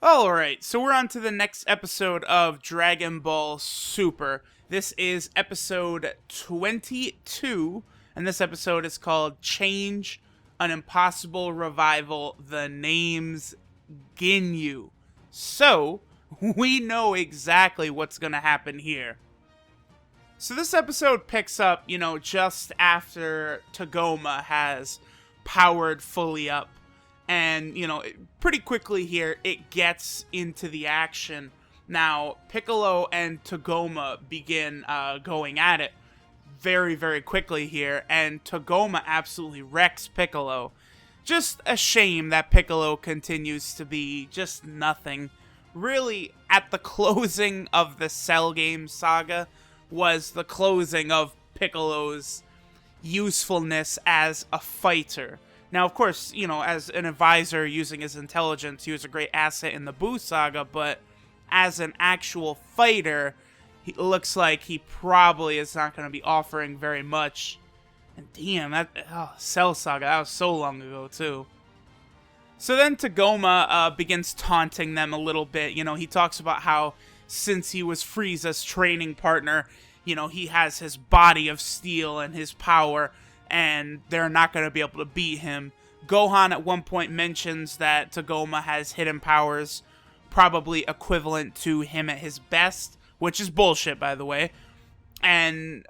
Alright, so we're on to the next episode of Dragon Ball Super. This is episode 22, and this episode is called Change, an Impossible Revival, the name's Ginyu. So, we know exactly what's gonna happen here. So this episode picks up, just after Tagoma has powered fully up. And, pretty quickly here, it gets into the action. Now, Piccolo and Tagoma begin going at it very, very quickly here. And Tagoma absolutely wrecks Piccolo. Just a shame that Piccolo continues to be just nothing. Really, at the closing of the Cell Game saga was the closing of Piccolo's usefulness as a fighter. Now, of course, as an advisor using his intelligence, he was a great asset in the Buu saga, but as an actual fighter, it looks like he probably is not going to be offering very much. And damn, Cell saga, that was so long ago, too. So then Tagoma begins taunting them a little bit. He talks about how since he was Frieza's training partner, he has his body of steel and his power, and they're not going to be able to beat him. Gohan at one point mentions that Tagoma has hidden powers probably equivalent to him at his best, which is bullshit, by the way. And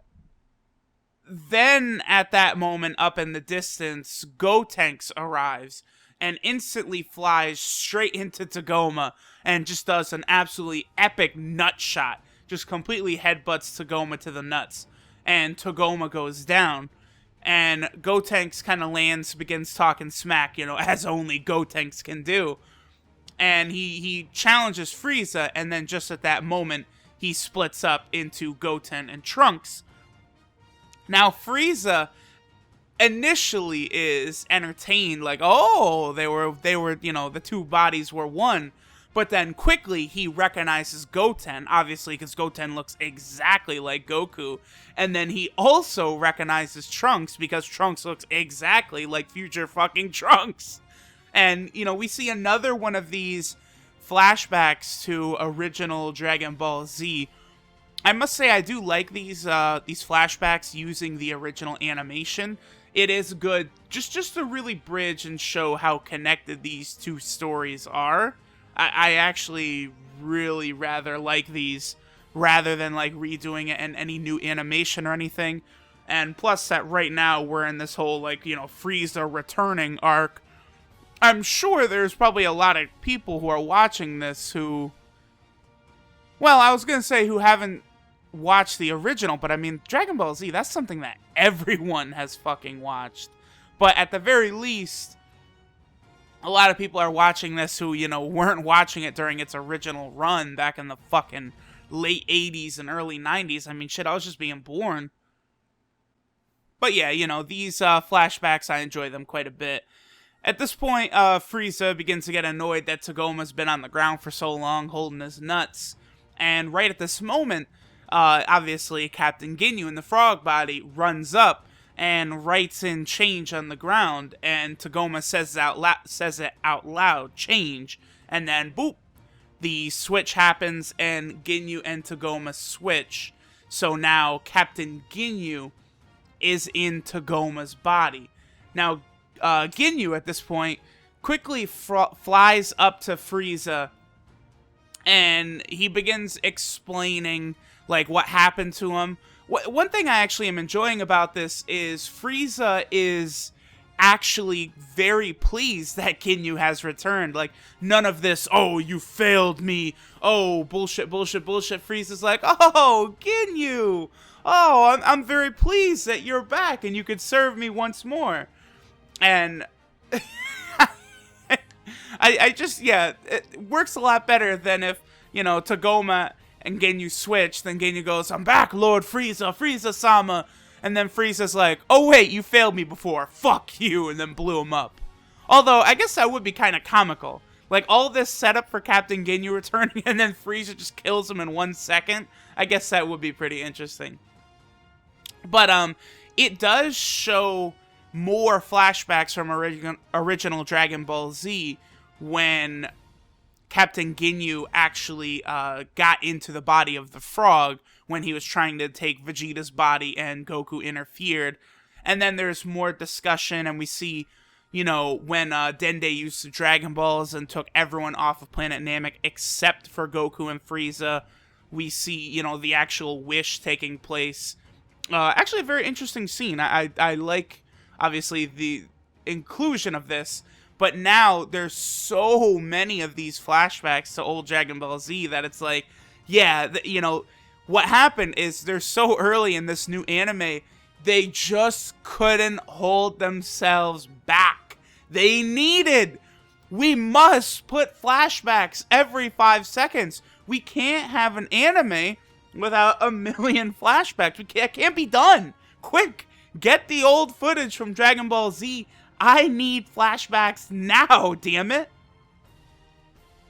then at that moment, up in the distance, Gotenks arrives and instantly flies straight into Tagoma and just does an absolutely epic nut shot. Just completely headbutts Tagoma to the nuts. And Tagoma goes down. And Gotenks kind of lands, begins talking smack, as only Gotenks can do. And he challenges Frieza, and then just at that moment, he splits up into Goten and Trunks. Now, Frieza initially is entertained, like, oh, they were, the two bodies were one. But then quickly he recognizes Goten, obviously because Goten looks exactly like Goku. And then he also recognizes Trunks because Trunks looks exactly like future fucking Trunks. And, we see another one of these flashbacks to original Dragon Ball Z. I must say I do like these flashbacks using the original animation. It is good just to really bridge and show how connected these two stories are. I actually really rather like these rather than like redoing it in any new animation or anything. And plus that right now we're in this whole Frieza returning arc. I'm sure there's probably a lot of people who are watching this who, well, I was going to say who haven't watched the original, but I mean Dragon Ball Z, that's something that everyone has fucking watched. But at the very least, a lot of people are watching this who, weren't watching it during its original run back in the fucking late 80s and early 90s. I mean, shit, I was just being born. But yeah, these flashbacks, I enjoy them quite a bit. At this point, Frieza begins to get annoyed that Tagoma's been on the ground for so long, holding his nuts. And right at this moment, obviously, Captain Ginyu in the frog body runs up and writes in change on the ground, and Tagoma says it out loud, change, and then boop, the switch happens, and Ginyu and Tagoma switch. So now Captain Ginyu is in Tagoma's body. Now, Ginyu at this point quickly flies up to Frieza, and he begins explaining like what happened to him. One thing I actually am enjoying about this is Frieza is actually very pleased that Ginyu has returned. Like, none of this, oh, you failed me, oh, bullshit. Frieza's like, oh, Ginyu, oh, I'm very pleased that you're back and you could serve me once more. And I just, yeah, it works a lot better than if, Tagoma and Ginyu switch, then Ginyu goes, I'm back, Lord Frieza-sama. And then Frieza's like, oh wait, you failed me before, fuck you, and then blew him up. Although, I guess that would be kind of comical. Like, all this setup for Captain Ginyu returning, and then Frieza just kills him in 1 second. I guess that would be pretty interesting. But, it does show more flashbacks from original Dragon Ball Z when Captain Ginyu actually got into the body of the frog when he was trying to take Vegeta's body, and Goku interfered. And then there's more discussion, and we see, when Dende used the Dragon Balls and took everyone off of planet Namek except for Goku and Frieza. We see, the actual wish taking place. Actually, a very interesting scene. I like, obviously, the inclusion of this. But now there's so many of these flashbacks to old Dragon Ball Z that it's like, yeah, what happened is they're so early in this new anime, they just couldn't hold themselves back. We must put flashbacks every 5 seconds. We can't have an anime without a million flashbacks. It can't be done. Quick, get the old footage from Dragon Ball Z. I need flashbacks now, damn it.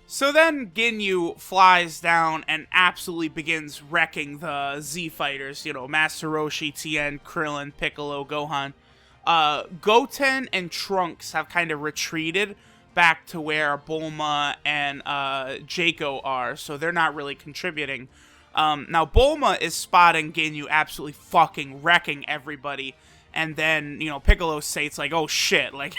So then Ginyu flies down and absolutely begins wrecking the Z fighters. Master Roshi, Tien, Krillin, Piccolo, Gohan. Goten and Trunks have kind of retreated back to where Bulma and Jaco are, so they're not really contributing. Now Bulma is spotting Ginyu absolutely fucking wrecking everybody. And then, Piccolo states, like, oh shit, like,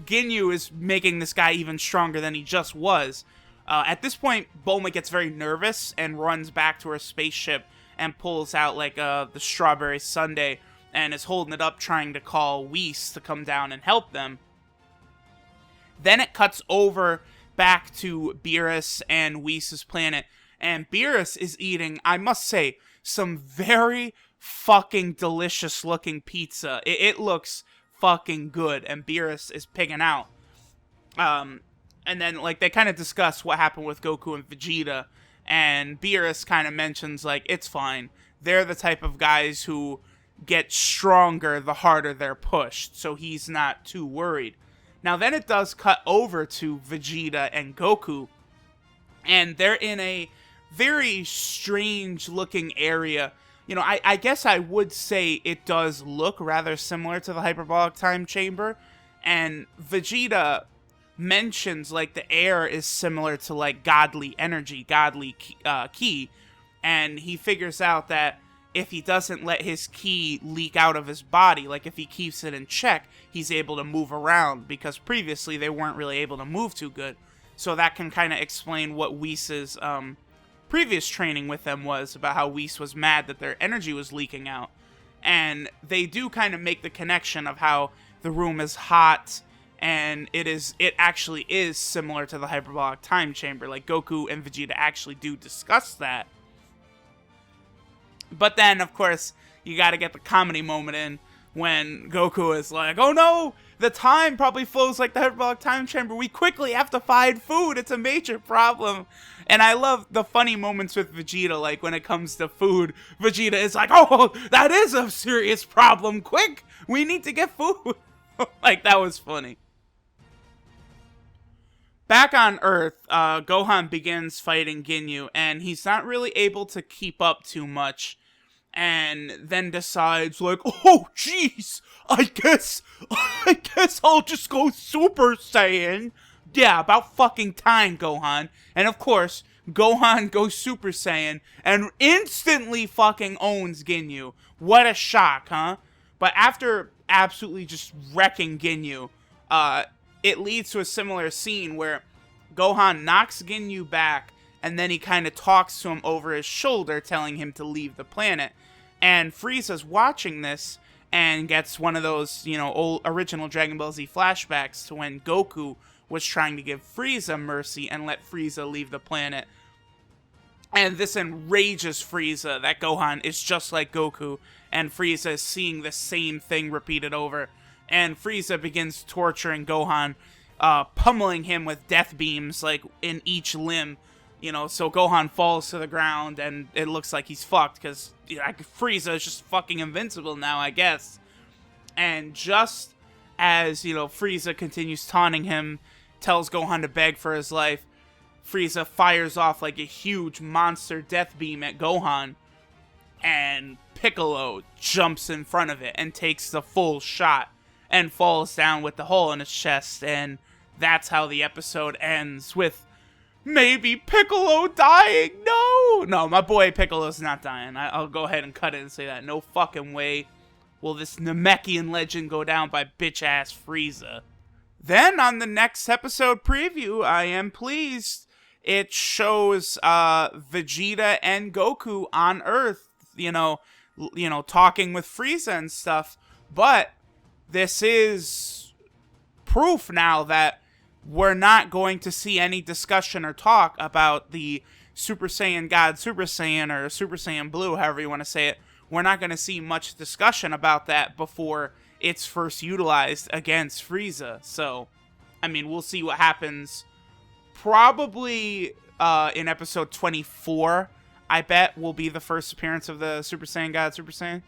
Ginyu is making this guy even stronger than he just was. At this point, Bulma gets very nervous and runs back to her spaceship and pulls out, like, the strawberry sundae and is holding it up trying to call Whis to come down and help them. Then it cuts over back to Beerus and Whis' planet, and Beerus is eating, I must say, some very fucking delicious looking pizza. It looks fucking good, and Beerus is pigging out. And then, like, they kind of discuss what happened with Goku and Vegeta, and Beerus kind of mentions, like, it's fine. They're the type of guys who get stronger the harder they're pushed, so he's not too worried. Now, then it does cut over to Vegeta and Goku, and they're in a very strange looking area. I guess I would say it does look rather similar to the hyperbolic time chamber, and Vegeta mentions, like, the air is similar to, like, godly energy, godly ki, and he figures out that if he doesn't let his ki leak out of his body, like, if he keeps it in check, he's able to move around, because previously they weren't really able to move too good. So that can kind of explain what Whis' previous training with them was, about how Whis was mad that their energy was leaking out. And they do kind of make the connection of how the room is hot, and it actually is similar to the hyperbolic time chamber. Like, Goku and Vegeta actually do discuss that. But then, of course, you gotta get the comedy moment in when Goku is like, oh no, the time probably flows like the hyperbolic time chamber. We quickly have to find food. It's a major problem. And I love the funny moments with Vegeta, like when it comes to food, Vegeta is like, oh, that is a serious problem. Quick, we need to get food. Like, that was funny. Back on Earth, Gohan begins fighting Ginyu, and he's not really able to keep up too much, and then decides, like, oh, jeez, I guess I'll just go Super Saiyan. Yeah, about fucking time, Gohan. And of course, Gohan goes Super Saiyan and instantly fucking owns Ginyu. What a shock, huh? But after absolutely just wrecking Ginyu, it leads to a similar scene where Gohan knocks Ginyu back, and then he kind of talks to him over his shoulder, telling him to leave the planet. And Frieza's watching this and gets one of those, old original Dragon Ball Z flashbacks to when Goku was trying to give Frieza mercy and let Frieza leave the planet. And this enrages Frieza that Gohan is just like Goku, and Frieza is seeing the same thing repeated over. And Frieza begins torturing Gohan, pummeling him with death beams, like, in each limb. So Gohan falls to the ground, and it looks like he's fucked, because Frieza is just fucking invincible now, I guess. And just as, Frieza continues taunting him, tells Gohan to beg for his life, Frieza fires off, like, a huge monster death beam at Gohan, and Piccolo jumps in front of it and takes the full shot and falls down with the hole in his chest, and that's how the episode ends, with maybe Piccolo dying. No, my boy Piccolo's not dying. I'll go ahead and cut it and say that. No fucking way will this Namekian legend go down by bitch-ass Frieza. Then on the next episode preview, I am pleased, it shows Vegeta and Goku on Earth, you know, talking with Frieza and stuff. But this is proof now that we're not going to see any discussion or talk about the Super Saiyan God, Super Saiyan, or Super Saiyan Blue, however you want to say it. We're not going to see much discussion about that before it's first utilized against Frieza. So, I mean, we'll see what happens. Probably in episode 24, I bet, will be the first appearance of the Super Saiyan God, Super Saiyan.